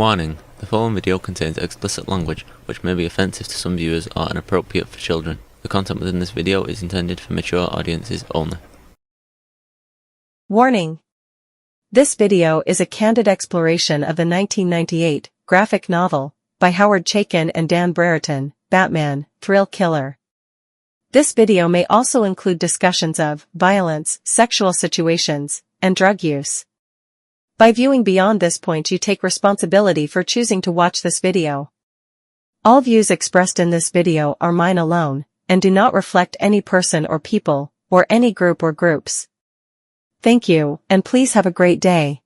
Warning: the following video contains explicit language which may be offensive to some viewers or inappropriate for children. The content within this video is intended for mature audiences only. Warning: this video is a candid exploration of the 1998 graphic novel by Howard Chaykin and Dan Brereton, Batman, Thrillkiller. This video may also include discussions of violence, sexual situations, and drug use. By viewing beyond this point, you take responsibility for choosing to watch this video. All views expressed in this video are mine alone, and do not reflect any person or people, or any group or groups. Thank you, and please have a great day.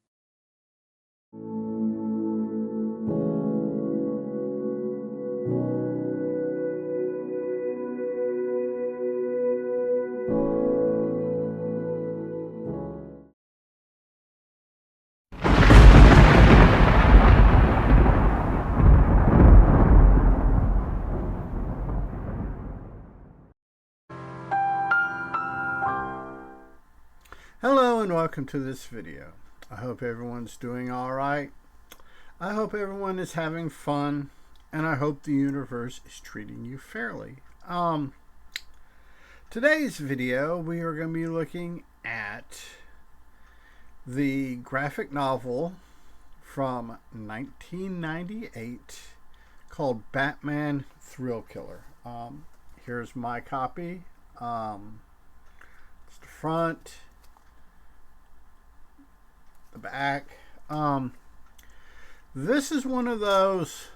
Hello and welcome to this video. I hope everyone's doing alright. I hope everyone is having fun, and I hope the universe is treating you fairly. Today's video we are going to be looking at the graphic novel from 1998 called Batman Thrillkiller. Here's my copy. It's the front, the back. This is one of those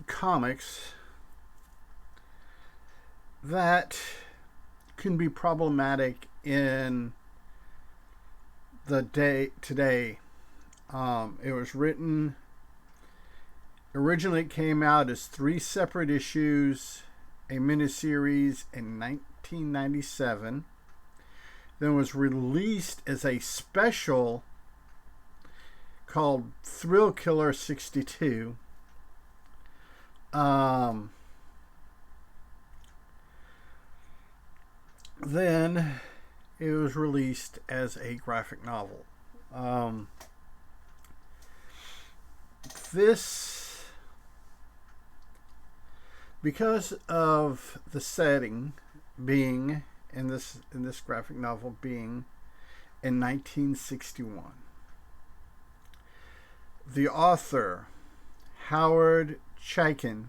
comics that can be problematic in the day today. It was written originally, it came out as 3 separate issues, a miniseries in 1997. Then was released as a special called Thrillkiller 62. Then it was released as a graphic novel. This, because of the setting being in this graphic novel being in 1961. The author, Howard Chaykin,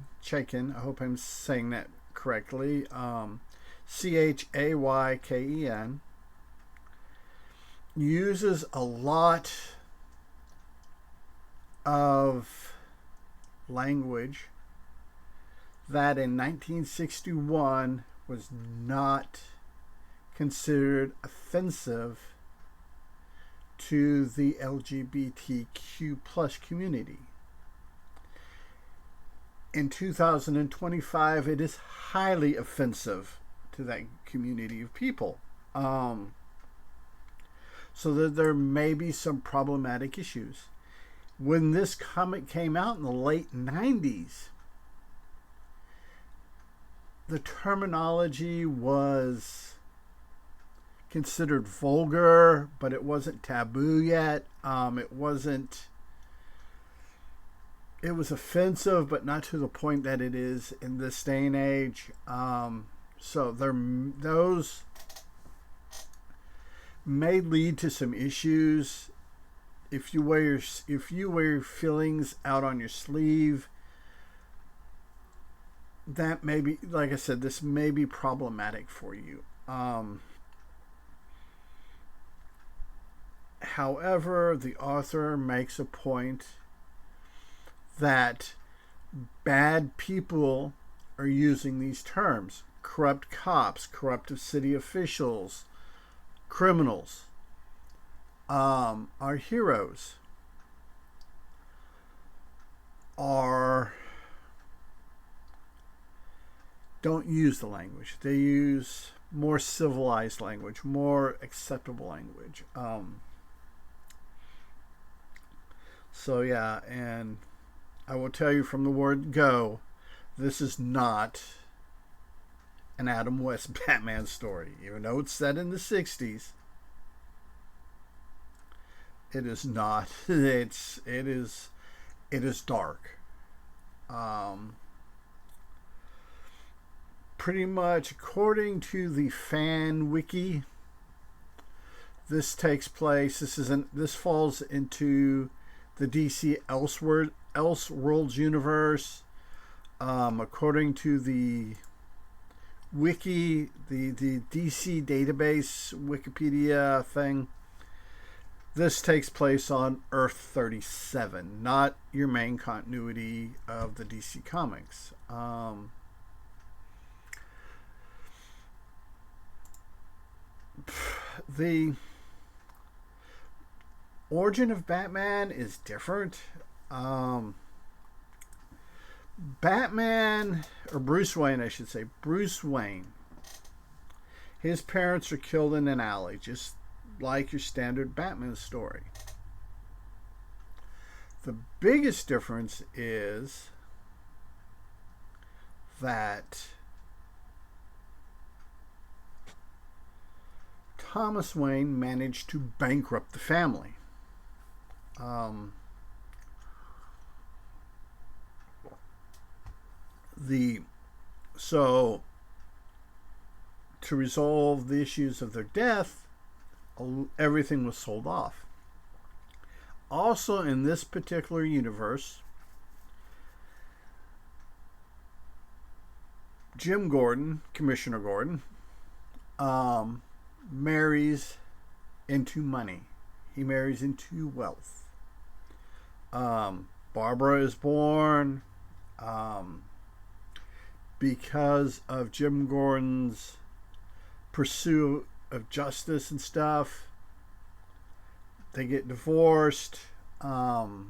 I hope I'm saying that correctly, Chayken, uses a lot of language that in 1961 was not considered offensive to the LGBTQ plus community. In 2025, it is highly offensive to that community of people. So that there may be some problematic issues. When this comic came out in the late 90s, the terminology was considered vulgar, but it wasn't taboo yet. It was offensive, but not to the point that it is in this day and age. So those may lead to some issues. If you wear your feelings out on your sleeve, that may be, like I said, this may be problematic for you. However, the author makes a point that bad people are using these terms. Corrupt cops, corrupt city officials, criminals, our heroes don't use the language. They use more civilized language, more acceptable language. So yeah, and I will tell you from the word go, this is not an Adam West Batman story. Even though it's set in the 60s, It is not. It is dark. Pretty much according to the fan wiki, this takes place. This falls into the DC Elseworlds universe. According to the wiki, the DC database Wikipedia thing, this takes place on Earth 37, not your main continuity of the DC Comics. The origin of Batman is different. Batman, or Bruce Wayne, I should say, Bruce Wayne, his parents are killed in an alley, just like your standard Batman story. The biggest difference is that Thomas Wayne managed to bankrupt the family. So to resolve the issues of their death, everything was sold off. Also, in this particular universe, Jim Gordon, Commissioner Gordon, marries into money. He marries into wealth. Barbara is born because of Jim Gordon's pursuit of justice and stuff. They get divorced. Barbara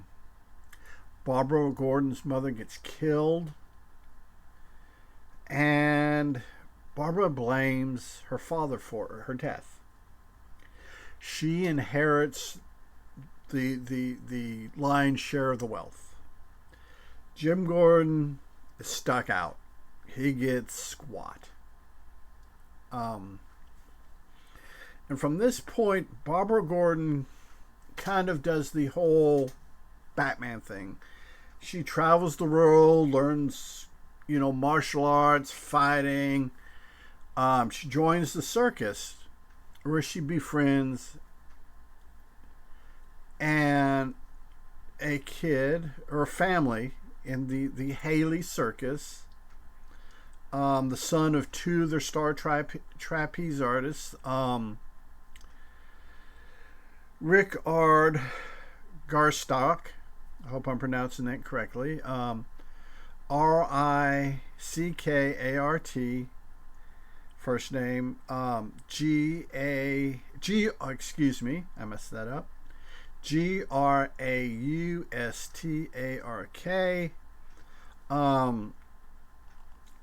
Gordon's mother gets killed, and Barbara blames her father for her death. She inherits the lion's share of the wealth. Jim Gordon is stuck out. He gets squat. And from this point, Barbara Gordon kind of does the whole Batman thing. She travels the world, learns, martial arts, fighting. She joins the circus, where she befriends and a kid or a family in the Haley Circus. The son of two of their star trapeze artists, Rickard Garstock. I hope I'm pronouncing that correctly. Rickart. First name excuse me, I messed that up. Graustark.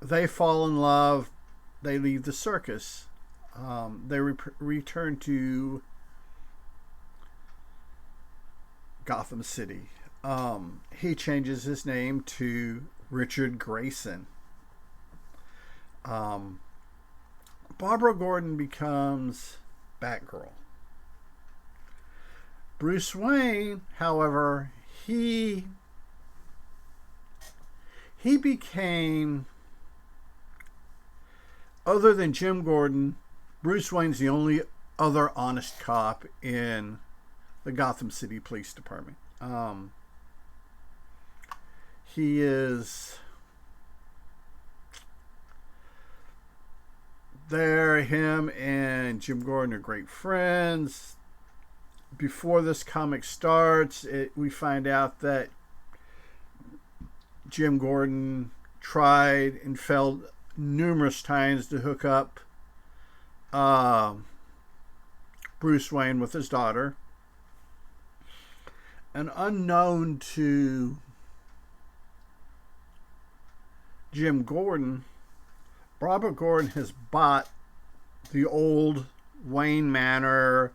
They fall in love. They leave the circus. They return to Gotham City. He changes his name to Richard Grayson. Barbara Gordon becomes Batgirl. Bruce Wayne, however, he became, other than Jim Gordon, Bruce Wayne's the only other honest cop in the Gotham City Police Department. He is there. Him and Jim Gordon are great friends. Before this comic starts, we find out that Jim Gordon tried and failed numerous times to hook up Bruce Wayne with his daughter. And unknown to Jim Gordon, Barbara Gordon has bought the old Wayne Manor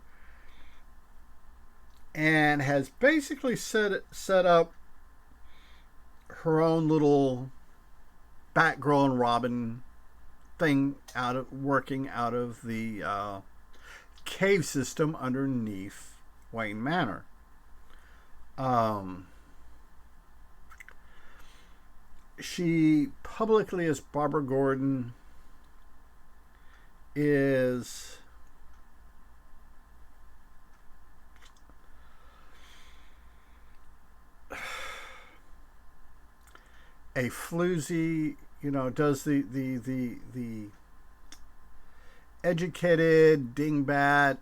and has basically set up her own little Batgirl and Robin thing working out of the cave system underneath Wayne Manor. She publicly, as Barbara Gordon, is a floozy, does the educated dingbat,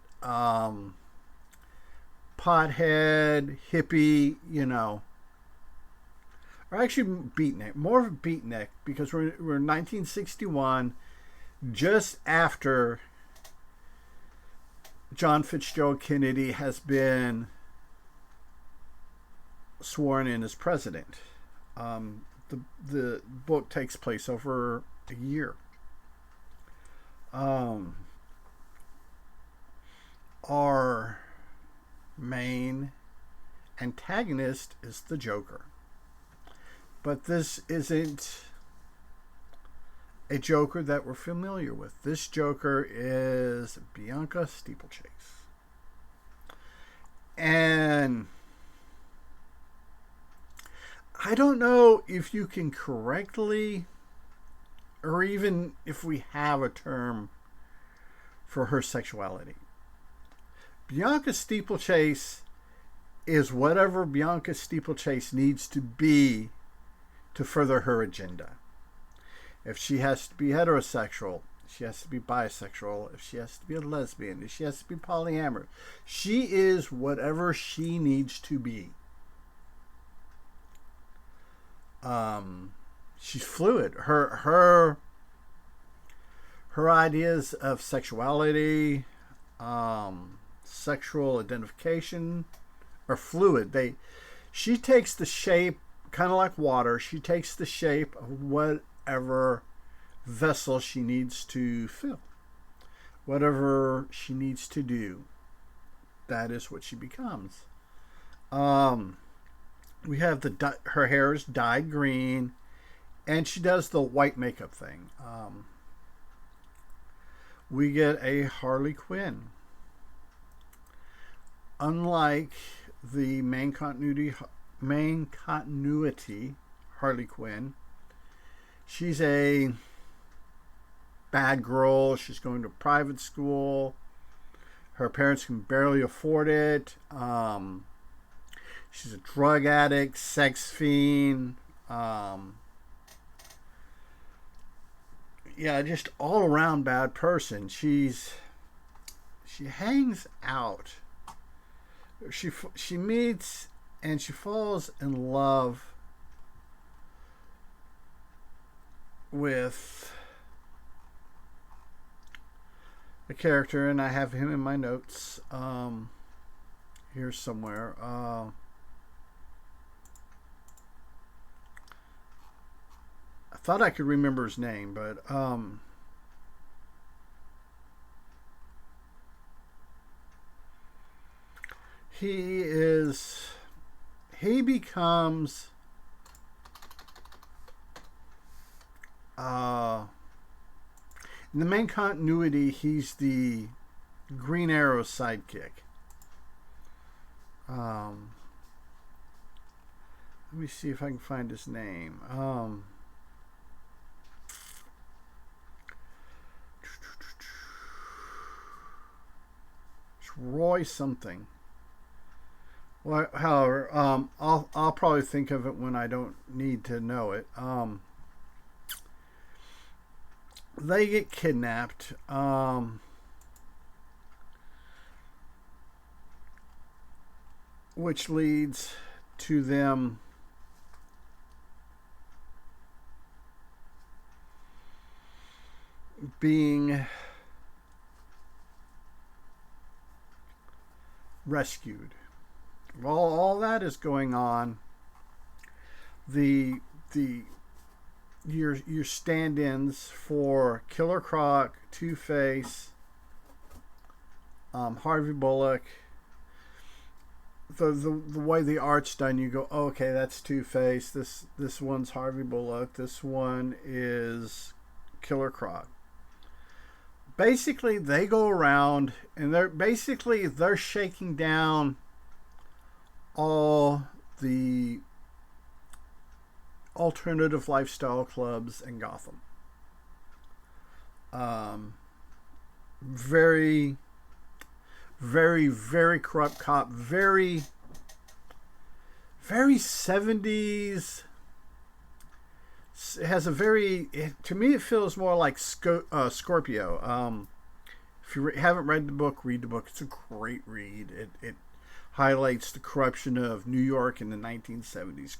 pothead, hippie, or actually beatnik, more of a beatnik, because we're in 1961, just after John Fitzgerald Kennedy has been sworn in as president. The book takes place over a year. Our main antagonist is the Joker. But this isn't a Joker that we're familiar with. This Joker is Bianca Steeplechase. And I don't know if you can correctly, or even if we have a term for her sexuality. Bianca Steeplechase is whatever Bianca Steeplechase needs to be to further her agenda. If she has to be heterosexual, she has to be bisexual. If she has to be a lesbian, if she has to be polyamorous, she is whatever she needs to be. She's fluid. Her ideas of sexuality, sexual identification are fluid. She takes the shape, kind of like water. She takes the shape of whatever vessel she needs to fill, whatever she needs to do. That is what she becomes. We have her hair is dyed green, and she does the white makeup thing. We get a Harley Quinn. Unlike the main continuity Harley Quinn, she's a bad girl. She's going to private school. Her parents can barely afford it. She's a drug addict, sex fiend. Just all around bad person. She hangs out. She meets and she falls in love with a character, and I have him in my notes here somewhere. I thought I could remember his name, but he becomes in the main continuity, he's the Green Arrow sidekick. Let me see if I can find his name. It's Roy something. Well, however, I'll probably think of it when I don't need to know it. They get kidnapped. Which leads to them being rescued. While all that is going on, your stand-ins for Killer Croc, Two-Face, Harvey Bullock, the way the art's done, you go, oh, okay, that's Two-Face. This one's Harvey Bullock. This one is Killer Croc. basically they go around and they're shaking down all the alternative lifestyle clubs in Gotham. Very, very, very corrupt cop. Very, very 70s. It has a very, to me it feels more like Scorpio. If you haven't read the book, read the book. It's a great read. It highlights the corruption of New York in the 1970s.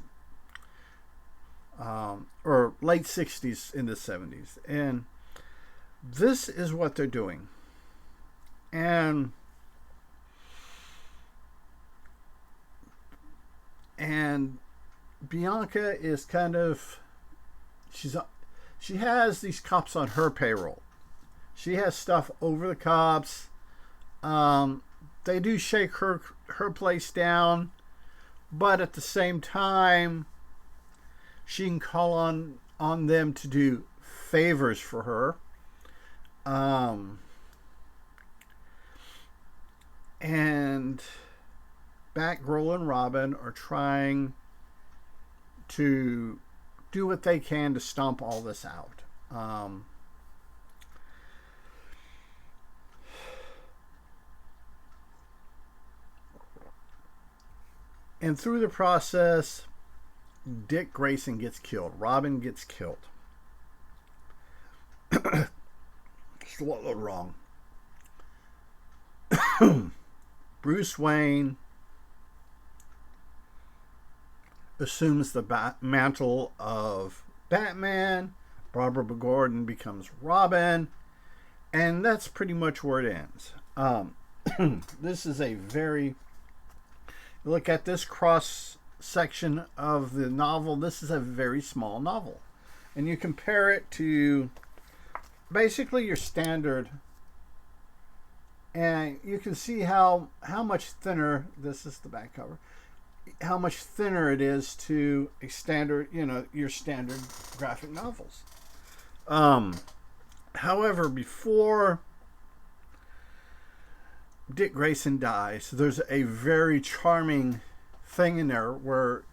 Or late 60s into 70s. And this is what they're doing. And Bianca is kind of, she has these cops on her payroll. She has stuff over the cops. They do shake her place down, but at the same time, she can call on them to do favors for her. And Batgirl and Robin are trying to do what they can to stomp all this out. And through the process, Dick Grayson gets killed. Robin gets killed. Just a little wrong. Bruce Wayne assumes the mantle of Batman. Barbara Gordon becomes Robin. And that's pretty much where it ends. This is a very... Look at this cross section of the novel. This is a very small novel. And you compare it to basically your standard... And you can see how much thinner, this is the back cover, how much thinner it is to a standard, your standard graphic novels. However, before Dick Grayson dies, there's a very charming thing in there where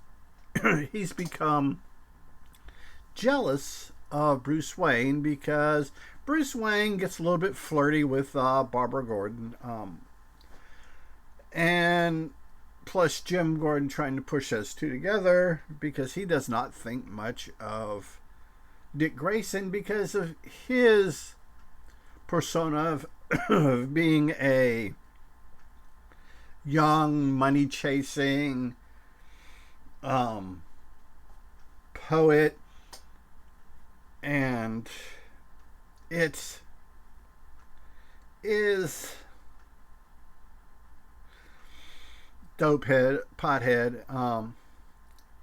he's become jealous of Bruce Wayne because Bruce Wayne gets a little bit flirty with Barbara Gordon. And plus Jim Gordon trying to push those two together because he does not think much of Dick Grayson because of his persona of being a young, money-chasing poet. And it is pothead,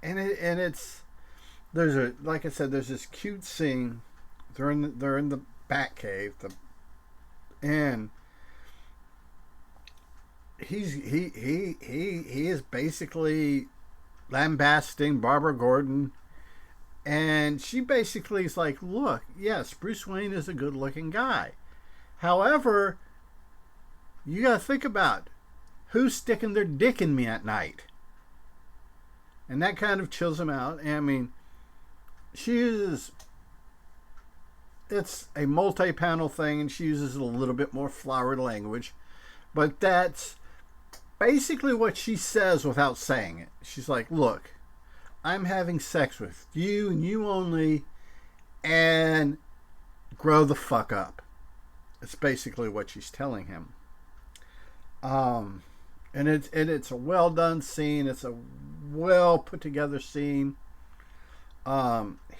and it's like I said, there's this cute scene. They're in the Batcave, and he is basically lambasting Barbara Gordon. And she basically is like, look, yes, Bruce Wayne is a good-looking guy. However, you got to think about who's sticking their dick in me at night. And that kind of chills him out. And, I mean, it's a multi-panel thing, and she uses a little bit more flowery language. But that's basically what she says without saying it. She's like, look, I'm having sex with you and you only, and grow the fuck up. It's basically what she's telling him. And it's a well done scene. It's a well put together scene.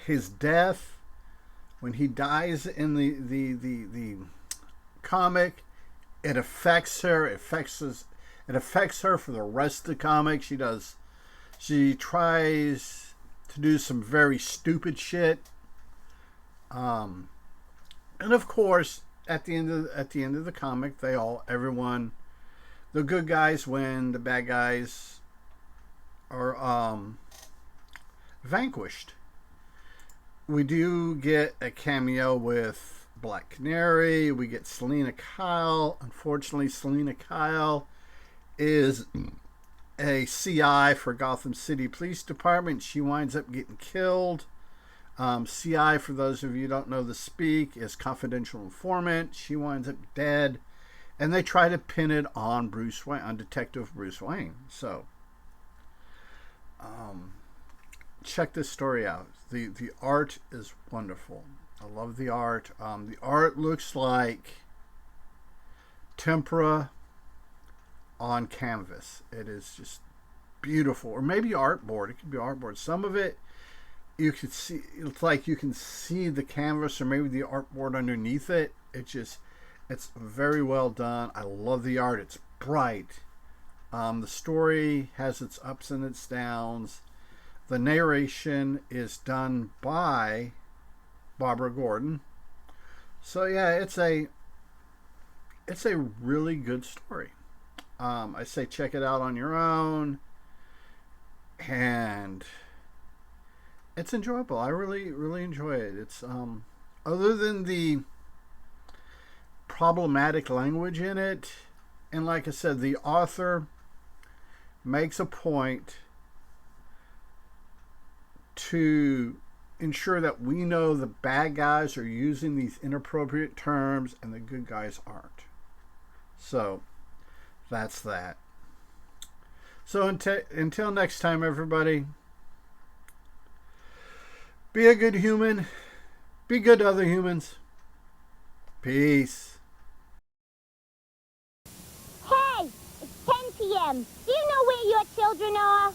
His death, when he dies in the comic, it affects her. It affects her for the rest of the comic. She tries to do some very stupid shit. And of course, at the end of the comic, everyone, the good guys win, the bad guys are vanquished. We do get a cameo with Black Canary. We get Selena Kyle. Unfortunately, Selena Kyle is a CI for Gotham City Police Department. She winds up getting killed. CI, for those of you who don't know the speak, is confidential informant. She winds up dead. And they try to pin it on Bruce Wayne, on Detective Bruce Wayne. So, check this story out. The art is wonderful. I love the art. The art looks like tempera on canvas. It is just beautiful. Or maybe artboard. It could be artboard. Some of it you could see, it's like you can see the canvas or maybe the artboard underneath it. It's very well done. I love the art. It's bright. The story has its ups and its downs. The narration is done by Barbara Gordon. So yeah, it's a really good story. I say check it out on your own, and it's enjoyable. I really enjoy it. It's other than the problematic language in it, and like I said, the author makes a point to ensure that we know the bad guys are using these inappropriate terms and the good guys aren't. So that's that. So until next time, everybody, be a good human, be good to other humans. Peace. Hey, it's 10 p.m. Do you know where your children are?